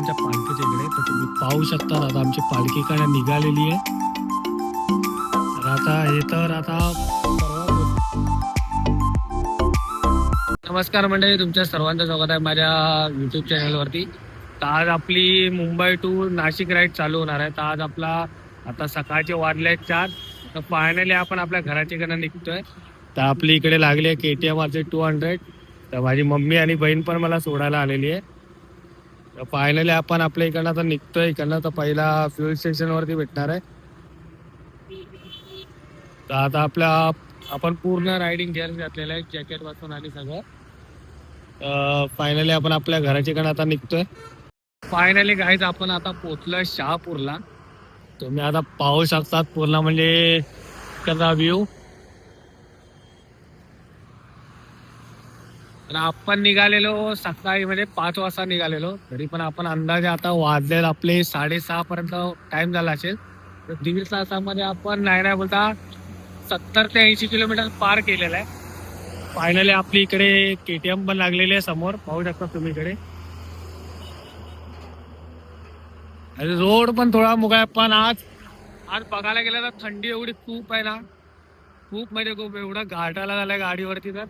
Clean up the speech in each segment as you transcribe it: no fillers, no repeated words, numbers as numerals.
आमच्या पालखीच्या इकडे. तर तुम्ही पाहू शकता आता आमची पालखी कडे निघालेली आहे. तर आता नमस्कार मंडळी, तुमच्या सर्वांचं स्वागत आहे माझ्या यूट्यूब चॅनलवरती. तर आज आपली मुंबई टू नाशिक राईड चालू होणार आहे. तर आज आपला आता सकाळचे वाजले 4. तर फायनली आपण आपल्या घराच्याकडनं निघतोय. तर आपली इकडे लागली आहे KTM RZ 200. तर माझी मम्मी आणि बहीण पण मला सोडायला आलेली आहे. तर फायनली आपण आपल्या इकडनं आता निघतोय. इकडनं तर पहिला फ्युएल स्टेशनवरती भेटणार आहे. तर आता आपण पूर्ण रायडिंग गिअर घातलेलं आहे, जॅकेट वाचून आणि सगळं. फायनली आपण आपल्या घराच्याकडे आता निघतोय. फायनली गाईज आपण आता पोहोचलोय शहापूरला. तुम्ही आता पाहू शकतात पूर्ण म्हणजे कसा व्ह्यू. तर आपण निघालेलो सकाळी म्हणजे 5 वाजता निघालेलो. तरी पण आपण अंदाजे आता वाजले आपले 6:30 पर्यंत टाइम झाला असेल. तर 1.5 तासामध्ये आपण नाही बोलता 70 ते 80 किलोमीटर पार केलेलं आहे. फायनली आपली इकडे KTM पण लागलेली आहे समोर, पाहू शकता तुम्ही इकडे. रोड पण थोडा मुगा, पण आज बघायला गेलं तर थंडी एवढी खूप आहे ना, खूप म्हणजे खूप. एवढा घाटाला झालाय गाडीवरती. तर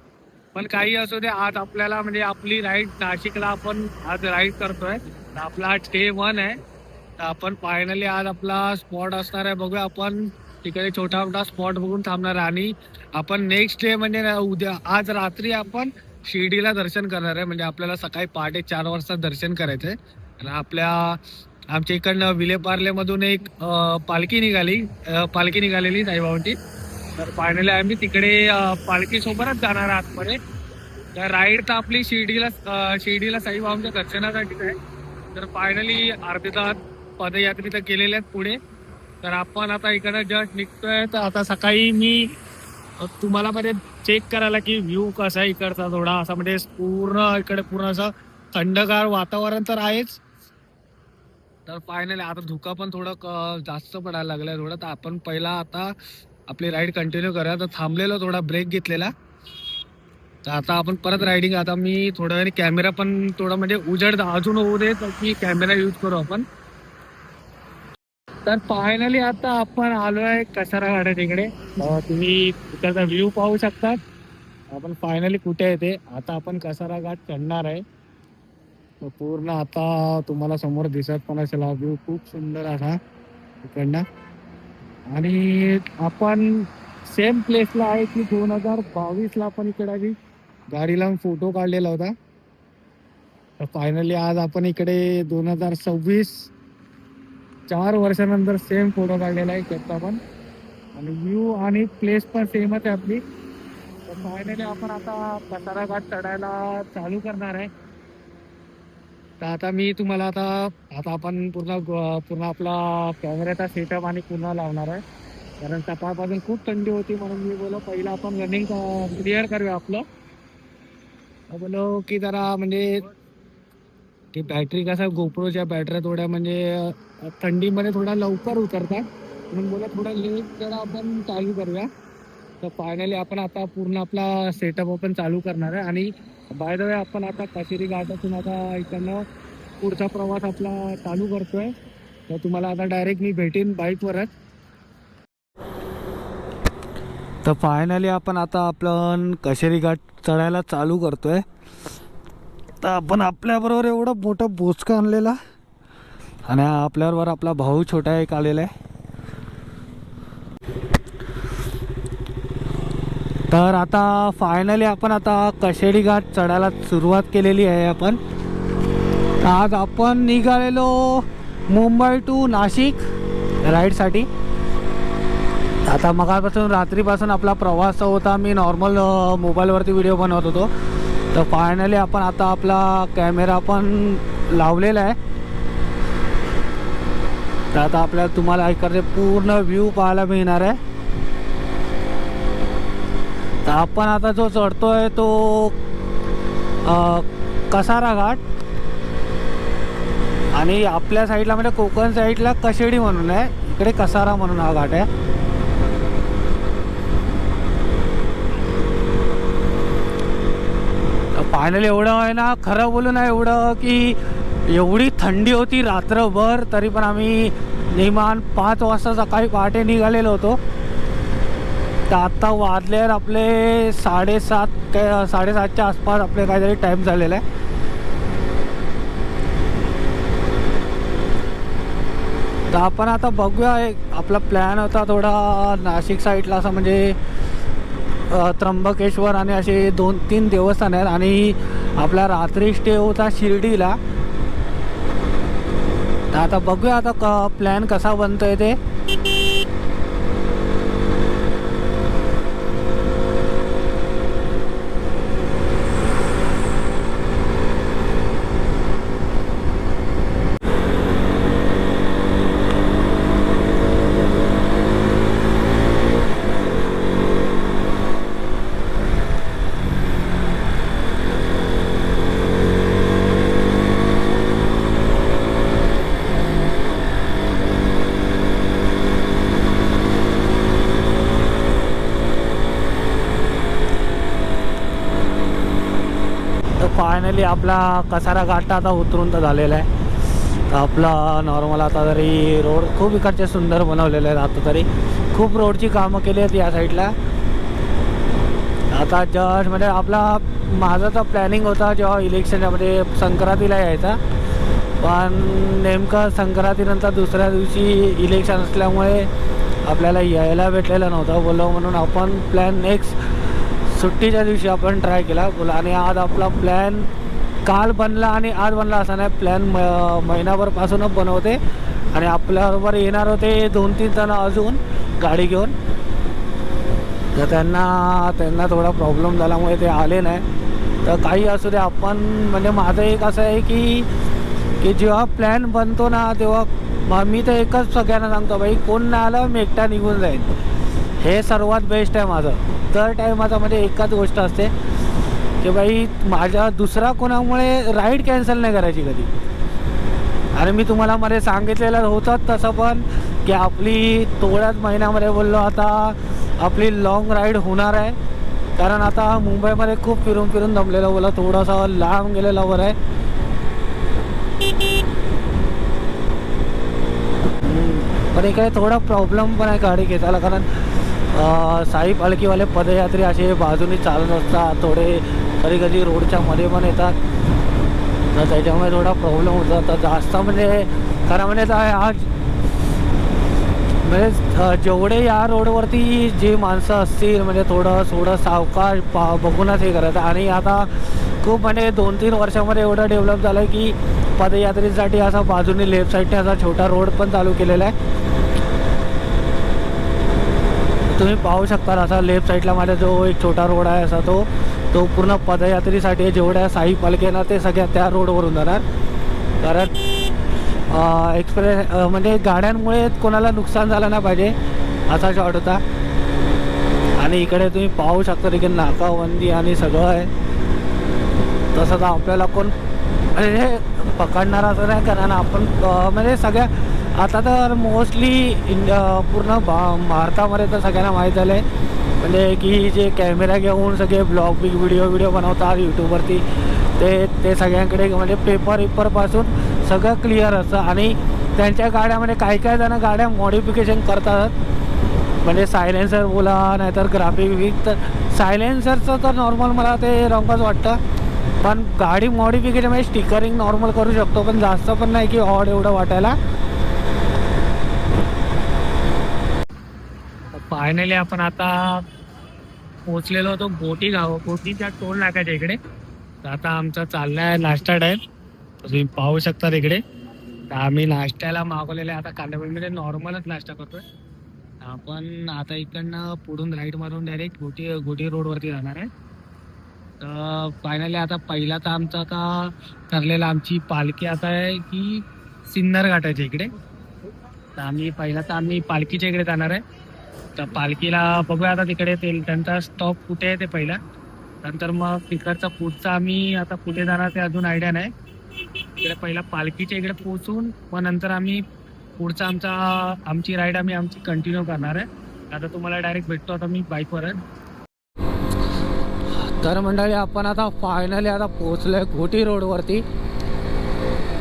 पण काही असू दे, आज आपल्याला म्हणजे आपली राईड नाशिकला आपण आज राईड करतोय. तर आपला आज डे 1 आहे. तर आपण फायनली आज आपला स्पॉट असणार आहे. बघूया आपण तिकडे छोटा मोठा स्पॉट बघून थांबणार आहे. आणि आपण नेक्स्ट डे म्हणजे उद्या आज रात्री आपण शिर्डीला दर्शन करणार आहे. म्हणजे आपल्याला सकाळी पहाटे 4 वाजता दर्शन करायचंय. आणि आमच्या इकडनं विलेपार्लेमधून एक पालखी निघालेली साईबाबांची. तर फायनली आम्ही तिकडे पालखी सोबतच जाणार आहे आतमध्ये. तर राईड तर आपली शिर्डीला साईबाबांच्या दर्शनासाठीच आहे. तर फायनली अर्धे तास पदयात्री तर केलेले आहेत पुढे. तर आपण आता इकडे जस्ट निघतोय. तर आता सकाळी मी तुम्हाला म्हणजे चेक करायला की व्ह्यू कसा आहे इकडचा, थोडा असा म्हणजे पूर्ण असं थंडगार वातावरण तर आहेच. तर फायनली आता धुका पण थोडं जास्त पडायला लागलाय थोडं. तर आपण पहिला आता आपली राईड कंटिन्यू करूया. तर थांबलेलो, थोडा ब्रेक घेतलेला. तर आता आपण परत रायडिंग. आता मी थोडा वेळ कॅमेरा पण थोडा म्हणजे उजेड अजून होऊ दे तर की कॅमेरा यूज करू आपण. तर फायनली आता आपण आलोय कसारा घाटात तिकडे. तुम्ही त्याचा व्ह्यू पाहू शकता. आपण फायनली कुठे आहे ते. आता आपण कसारा घाट चढणार आहे. तर पूर्ण आता तुम्हाला समोर दिसत पण असेल हा व्ह्यू, खूप सुंदर असा इकडनं. आणि आपण सेम प्लेसला आहे की 2022ला आपण इकडे आधी गाडी लावून फोटो काढलेला होता. तर फायनली आज आपण इकडे 2026 4 वर्षानंतर सेम फोटो काढलेला आहे त्याचा पण. आणि व्ह्यू आणि प्लेस पण सेमच आहे आपली. तर फायनली आपण आता कसारा घाट चढायला चालू करणार आहे. तर आता मी तुम्हाला आता आपण पूर्ण आपला कॅमेऱ्याचा सेटअप आणि पूर्ण लावणार आहे. कारण सकाळपासून खूप थंडी होती, म्हणून मी बोलो पहिला आपण रनिंग क्लिअर करूया आपलं. बोलो की जरा म्हणजे ती बॅटरी कसा गोप्रोच्या बॅटऱ्या थोड्या म्हणजे थंडीमध्ये थोडा लवकर उतरतात, म्हणून बोला थोडा लेट जरा आपण चालू करूया. तर फायनली आपण आता पूर्ण आपला सेटअप आपण चालू करणार आहे. आणि बाय द वे आपण आता कशेरी घाटातून आता इकडनं पुढचा प्रवास आपला चालू करतोय. तर तुम्हाला आता डायरेक्ट मी भेटेन बाईकवरच. तर फायनली आपण कशेरी घाट चढायला चालू करतोय. तर आपण आपल्याबरोबर एवढं मोठं बोचकं आणलेला, आणि आपल्याबरोबर आपला भाऊ छोटा एक आलेला आहे. तर आता फायनली आपण कशेरी घाट चढायला सुरुवात केलेली आहे आपण. आज आपण निघालेलो मुंबई टू नाशिक राईडसाठी. आता मगापासून रात्रीपासून आपला प्रवास होता. मी नॉर्मल मोबाईलवरती व्हिडिओ बनवत होतो. तर फायनली आपण आपला कॅमेरा पण लावलेला आहे. तर आता तुम्हाला इकडचे पूर्ण व्ह्यू पाहायला मिळणार आहे. तर आपण जो चढतोय तो कसारा घाट, आणि आपल्या साईडला म्हणजे कोकण साईडला कशेडी म्हणून आहे, इकडे कसारा म्हणून हा घाट आहे. फायनली एवढं आहे ना, खरं बोलू ना, एवढं की एवढी थंडी होती रात्रभर, तरी पण आम्ही निमान 5 वाजता सकाळी पहाटे निघालेलो होतो. तर आत्ता वाजले आपले 7:30 काय 7:30च्या आसपास आपले काहीतरी टाईम झालेला आहे. तर आपण आता बघूया. आपला प्लॅन होता थोडा नाशिक साईडला असं, म्हणजे त्र्यंबकेश्वर आणि असे 2-3 देवस्थान आहेत, आणि आपला रात्री स्टे होता शिर्डीला. तर आता बघूया आता प्लॅन कसा बनतोय ते. फायनली आपला कसारा घाट आता उतरून तर झालेला आहे. तर आपला नॉर्मल आता तरी रोड खूप इकडचे सुंदर बनवलेले आहेत. आता तरी खूप रोडची कामं केली आहेत या साईडला. आता जस्ट म्हणजे आपला माझा तर प्लॅनिंग होता जेव्हा इलेक्शनमध्ये संक्रांतीला यायचा, पण नेमकं संक्रांतीनंतर दुसऱ्या दिवशी इलेक्शन असल्यामुळे आपल्याला यायला भेटलेलं नव्हतं. बोललो म्हणून आपण प्लॅन नेक्स्ट सुट्टीच्या दिवशी आपण ट्राय केला बोला. आणि आज आपला प्लॅन काल बनला आणि आज बनला असा नाही. प्लॅन महिनाभरपासूनच बनवते, आणि आपल्याबरोबर येणार होते 2-3 जण अजून गाडी घेऊन. तर त्यांना थोडा प्रॉब्लेम झाल्यामुळे ते आले नाही. तर काही असू दे, आपण म्हणजे माझं एक असं आहे की जेव्हा प्लॅन बनतो ना तेव्हा मी तर एकच सगळ्यांना सांगतो, बाई कोण नाही आलं मी एकटा निघून जाईल. हे सर्वात बेस्ट आहे माझं. तर टायमाचा म्हणजे एकच गोष्ट असते की बाई माझ्या दुसरा कोणामुळे राईड कॅन्सल नाही करायची कधी. आणि मी तुम्हाला मध्ये सांगितलेलं होतं तसं पण की आपली थोड्याच महिन्यामध्ये बोललो आता आपली लॉंग राईड होणार आहे. कारण आता मुंबईमध्ये खूप फिरून दमलेलं, बोला थोडंसं लांब गेलेलं बरं आहे. पण इकडे थोडा प्रॉब्लेम पण आहे गाडी घेताना, कारण साई पालखीवाले पदयात्री असे बाजूने चालत असतात, थोडे कधी रोडच्या मध्ये पण येतात. तर त्याच्यामुळे थोडा प्रॉब्लेम होता. तर जास्त म्हणजे खरं म्हणजे आज म्हणजे जेवढे या रोडवरती जे माणसं असतील म्हणजे थोडं सावकाश बघूनच हे करायचं. आणि आता खूप म्हणजे 2-3 वर्षामध्ये एवढं डेव्हलप झालं आहे की पदयात्रेसाठी असा बाजूने लेफ्ट साईडने असा छोटा रोड पण चालू केलेला आहे. तुम्ही पाहू शकता असा लेफ्ट साईडला माझा जो एक छोटा रोड आहे असा तो पूर्ण पदयात्रेसाठी जेवढ्या साई पालख्या ना ते सगळ्या त्या रोडवरून जाणार. कारण एक्सप्रेस म्हणजे गाड्यांमुळे कोणाला नुकसान झालं नाही पाहिजे असा शॉट होता. आणि इकडे तुम्ही पाहू शकता की नाकाबंदी आणि सगळं आहे. तसं तर आपल्याला कोण म्हणजे पकडणार असं नाही, कारण आपण म्हणजे सगळ्या आता तर मोस्टली पूर्ण भारतामध्ये तर सगळ्यांना माहीत झालं आहे म्हणजे की जे कॅमेरा घेऊन सगळे ब्लॉग व्हिडिओ बनवतात यूट्यूबवरती ते सगळ्यांकडे म्हणजे पेपरपासून सगळं क्लिअर असतं. आणि त्यांच्या गाड्यामध्ये काही जण गाड्या मॉडिफिकेशन करतात, म्हणजे सायलेन्सर बोला नाहीतर ग्राफिक. तर सायलेन्सरचं तर नॉर्मल मला ते रॉंगच वाटतं, पण गाडी मॉडिफिकेशन म्हणजे स्टिकरिंग नॉर्मल करू शकतो, पण जास्त पण नाही की ऑड एवढं वाटायला. फायनली आपण आता पोचलेलो होतो गोटीच्या टोल नाक्याच्या इकडे. तर आता आमचा चाललाय नाश्ता टाईम, तुम्ही पाहू शकता इकडे. तर आम्ही नाश्त्याला मागवलेले आता कांदाभजीमध्ये नॉर्मलच नाश्ता करतोय. आपण आता इकडनं पुढून राईट मारून डायरेक्ट गोटी रोडवरती जाणार आहे. तर फायनली आता पहिला तर आमचा आता ठरलेला आमची पालखी आता आहे की सिन्नर घाटाच्या इकडे. तर आम्ही पालखीच्या इकडे जाणार आहे. तर पालखीला बघूया आता तिकडे त्यांचा स्टॉप कुठे आहे ते पहिला, नंतर मग तिकडचा पुढचा आम्ही आता कुठे जाणार ते अजून आयडिया नाही. इकडे पहिला पालखीच्या इकडे पोहोचून मग नंतर आम्ही पुढचा आमची राईड आमची कंटिन्यू करणार आहे. आता तुम्हाला डायरेक्ट भेटतो आता मी बाईकवरच. तर मंडळी आपण आता फायनली आता पोहोचलोय घोटी रोडवरती.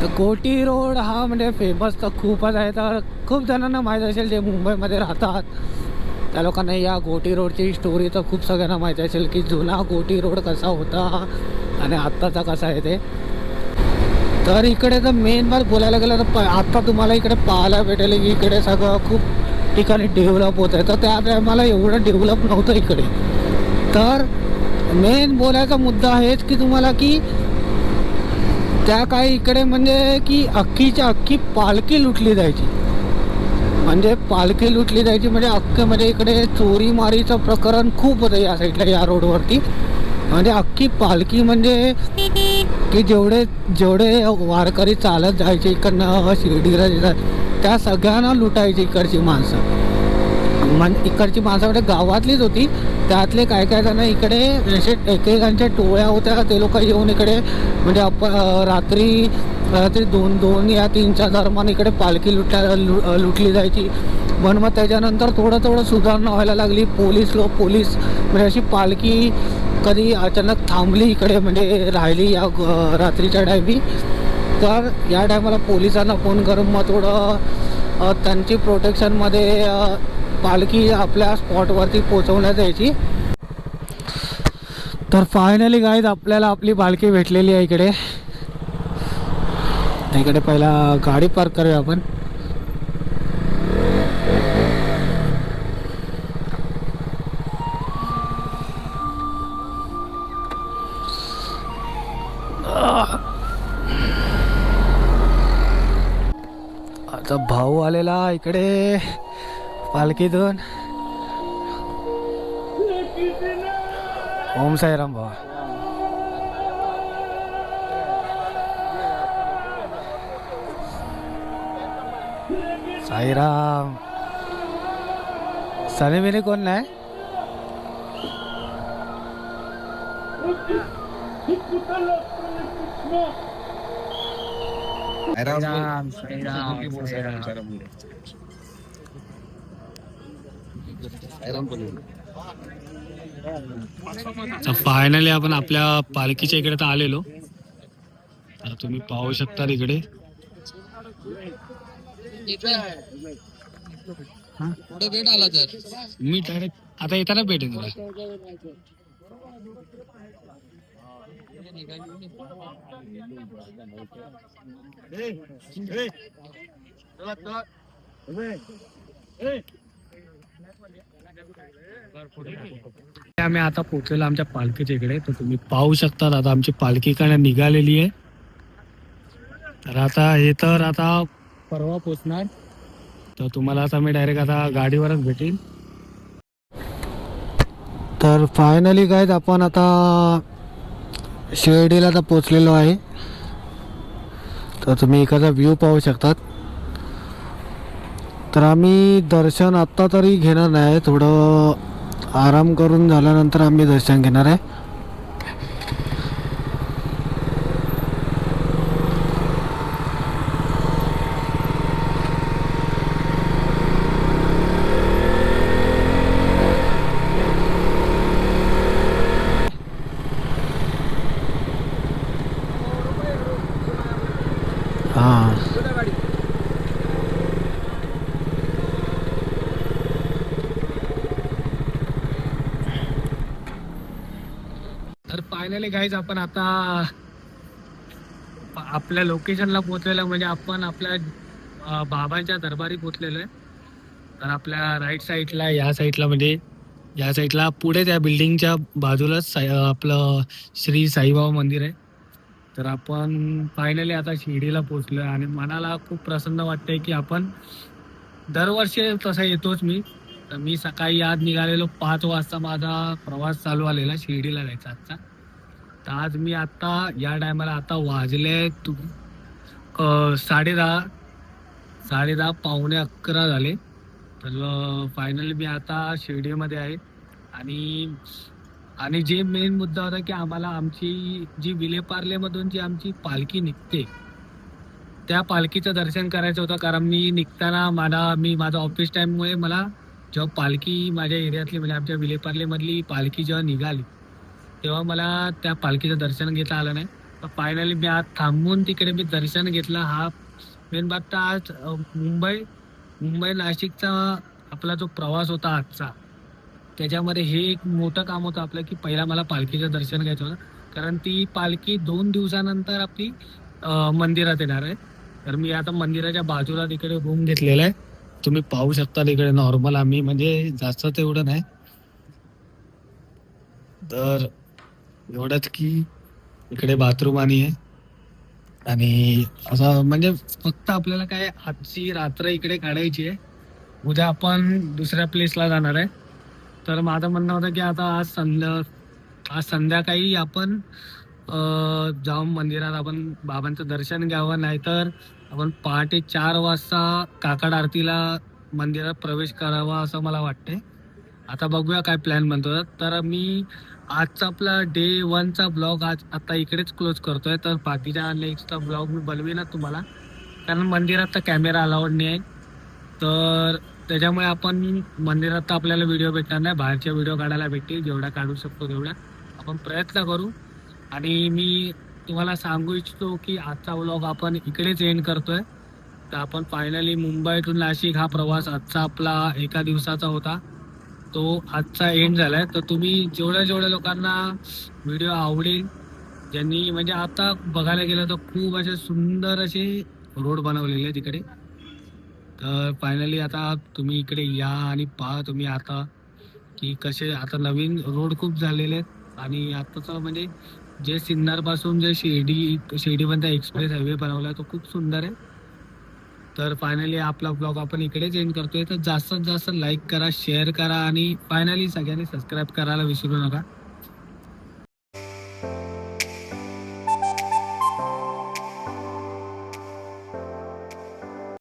तर कोटी रोड हा म्हणजे फेमस तर खूपच आहे. तर खूप जणांना माहीत असेल जे मुंबईमध्ये राहतात त्या लोकांना या गोटी रोडची स्टोरी तर खूप सगळ्यांना माहिती असेल की जुना गोटी रोड कसा होता आणि आत्ताचा कसा आहे ते. तर इकडे तर मेन बात बोलायला गेलं तर आत्ता तुम्हाला इकडे पाहायला भेटेल की इकडे सगळं खूप ठिकाणी डेव्हलप होत आहे. तर त्या टायमाला एवढं डेव्हलप नव्हतं इकडे. तर मेन बोलायचा मुद्दा आहेच की तुम्हाला की त्या काळी इकडे म्हणजे की अख्खीच्या अख्खी पालखी लुटली जायची. म्हणजे पालखी लुटली जायची म्हणजे अख्खे म्हणजे इकडे चोरी मारीचं प्रकरण खूप होतं या साईडला या रोडवरती. म्हणजे अख्खी पालखी म्हणजे की जेवढे जेवढे वारकरी चालत जायचे इकडनं शिर्डीला त्या सगळ्यांना लुटायची इकडची माणसं. इकडची माणसं म्हणजे गावातलीच होती. त्यातले काय काय जण इकडे असे एकेकांच्या टोळ्या होत्या. ते लोक येऊन इकडे म्हणजे रात्री रात्री 2 या 3च्या दरम्यान इकडे पालखी लुटली जायची. पण मग त्याच्यानंतर थोडं सुधारणा व्हायला लागली. पोलीस म्हणजे अशी पालखी कधी अचानक थांबली इकडे म्हणजे राहिली या रात्रीच्या टायमी. तर या टायमाला पोलिसांना फोन करून मग थोडं त्यांची प्रोटेक्शनमध्ये पालखी आपल्या स्पॉटवरती पोचवण्यात यायची. तर फायनली गाईज आपल्याला आपली पालखी भेटलेली आहे इकडे. इकडे पहिला गाडी पार्क करूया आपण. आता भाऊ आलेला इकडे पालखीतून. ओम साईराम भाऊ. साईराम. सनी बिनी कोण नाही. फायनली आपण आपल्या पालखीच्या इकडे तर आलेलो. तर तुम्ही पाहू शकता इकडे भेट आला तर मी डायरेक्ट आता येताना भेटेन तुला. आम्ही आता पोहोचलेलो आमच्या पालखीच्या इकडे. तर तुम्ही पाहू शकता आता आमची पालखी काय निघालेली आहे. तर आता हे तर आता परवा पोचणार. तर तुम्हाला आता मी डायरेक्ट आता गाडीवरच भेटेन. तर फायनली गाईज आपण आता शिर्डीला आता पोचलेलो आहे. तर तुम्ही एखादा व्ह्यू पाहू शकतात. तर आम्ही दर्शन आत्ता तरी घेणार नाही. थोडं आराम करून झाल्यानंतर आम्ही दर्शन घेणार आहे. हां. तर फायनली गाईज आपण आता आपल्या लोकेशनला पोहोचलेलो. म्हणजे आपण आपल्या बाबांच्या दरबारी पोहोचलेलो आहे. तर आपल्या राईट साईडला या साईडला म्हणजे या साईडला पुढे त्या बिल्डिंगच्या बाजूलाच आपलं श्री साईबाबा मंदिर आहे. तर आपण फायनली आता शिर्डीला पोहोचलो आहे आणि मनाला खूप प्रसन्न वाटतंय की आपण दरवर्षी तसा येतोच मी. तर मी सकाळी आज निघालेलो 5 वाजता. माझा प्रवास चालू आलेला शिर्डीला जायचा आजचा. तर आज मी आता या टायमाला आता वाजले 10:30 पावणे 11 झाले. तर फायनली मी आता शिर्डीमध्ये आहे. आणि आणि जे मेन मुद्दा होता की आम्हाला आमची जी विलेपार्लेमधून जी आमची पालखी निघते त्या पालखीचं दर्शन करायचं होतं. कारण मी निघताना माझा ऑफिस टाईममुळे मला जेव्हा पालखी माझ्या एरियातली म्हणजे आमच्या विलेपार्लेमधली पालखी जेव्हा निघाली तेव्हा मला त्या पालखीचं दर्शन घेता आलं नाही. फायनली मी आज थांबून तिकडे मी दर्शन घेतलं. हा मेन बात तर आज मुंबई नाशिकचा आपला जो प्रवास होता आजचा, त्याच्यामध्ये हे एक मोठं काम होतं आपलं की पहिला मला पालखीचं दर्शन घ्यायचं होतं. कारण ती पालखी 2 दिवसानंतर आपली मंदिरात येणार आहे. तर मी आता मंदिराच्या बाजूला तिकडे रूम घेतलेला आहे. तुम्ही पाहू शकता तिकडे नॉर्मल आम्ही म्हणजे जास्त तेवढं नाही. तर एवढंच की इकडे बाथरूम आहे. आणि असं म्हणजे फक्त आपल्याला काय आजची रात्र इकडे काढायची आहे. उद्या आपण दुसऱ्या प्लेसला जाणार आहे. तर माझं म्हणणं होतं की आता आज संध्याकाळी आपण जाऊन मंदिरात आपण बाबांचं दर्शन घ्यावं, नाहीतर आपण पहाटे 4 वाजता काकड आरतीला मंदिरात प्रवेश करावा असं मला वाटते. आता बघूया काय प्लॅन बनतो. तर मी आजचा आपला डे 1चा ब्लॉग आता इकडेच क्लोज करतोय. तर बाकीच्या नेक्स्टचा ब्लॉग मी बनवीनच तुम्हाला, कारण मंदिरात तर कॅमेरा अलाउड नाही आहे. तर त्याच्यामुळे आपण मंदिरात तर आपल्याला व्हिडिओ भेटणार नाही, बाहेरच्या व्हिडिओ काढायला भेटतील. जेवढा काढू शकतो तेवढा आपण प्रयत्न करू. आणि मी तुम्हाला सांगू इच्छितो की आजचा व्लॉग आपण इकडेच एंड करतोय. तर आपण फायनली मुंबई टू नाशिक हा प्रवास आजचा आपला एका दिवसाचा होता, तो आजचा एंड झालाय. तर तुम्ही जेवढ्या लोकांना व्हिडिओ आवडेल, ज्यांनी म्हणजे आता बघायला गेलं तर खूप असे सुंदर असे रोड बनवलेले आहे तिकडे. तर फायनली आता तुम्ही इकडे या आणि पहा तुम्ही आता की कसे आता नवीन रोड खूप झालेले आहेत. आणि आताचं म्हणजे जे सिन्नर पासून जे शिर्डीपर्यंत एक्सप्रेस हायवे बनवला तो खूप सुंदर आहे. तर फायनली आपला ब्लॉग आपण इकडेच एंड करतोय. तर जास्तीत जास्त लाईक करा, शेअर करा आणि फायनली सगळ्यांनी सबस्क्राईब करायला विसरू नका.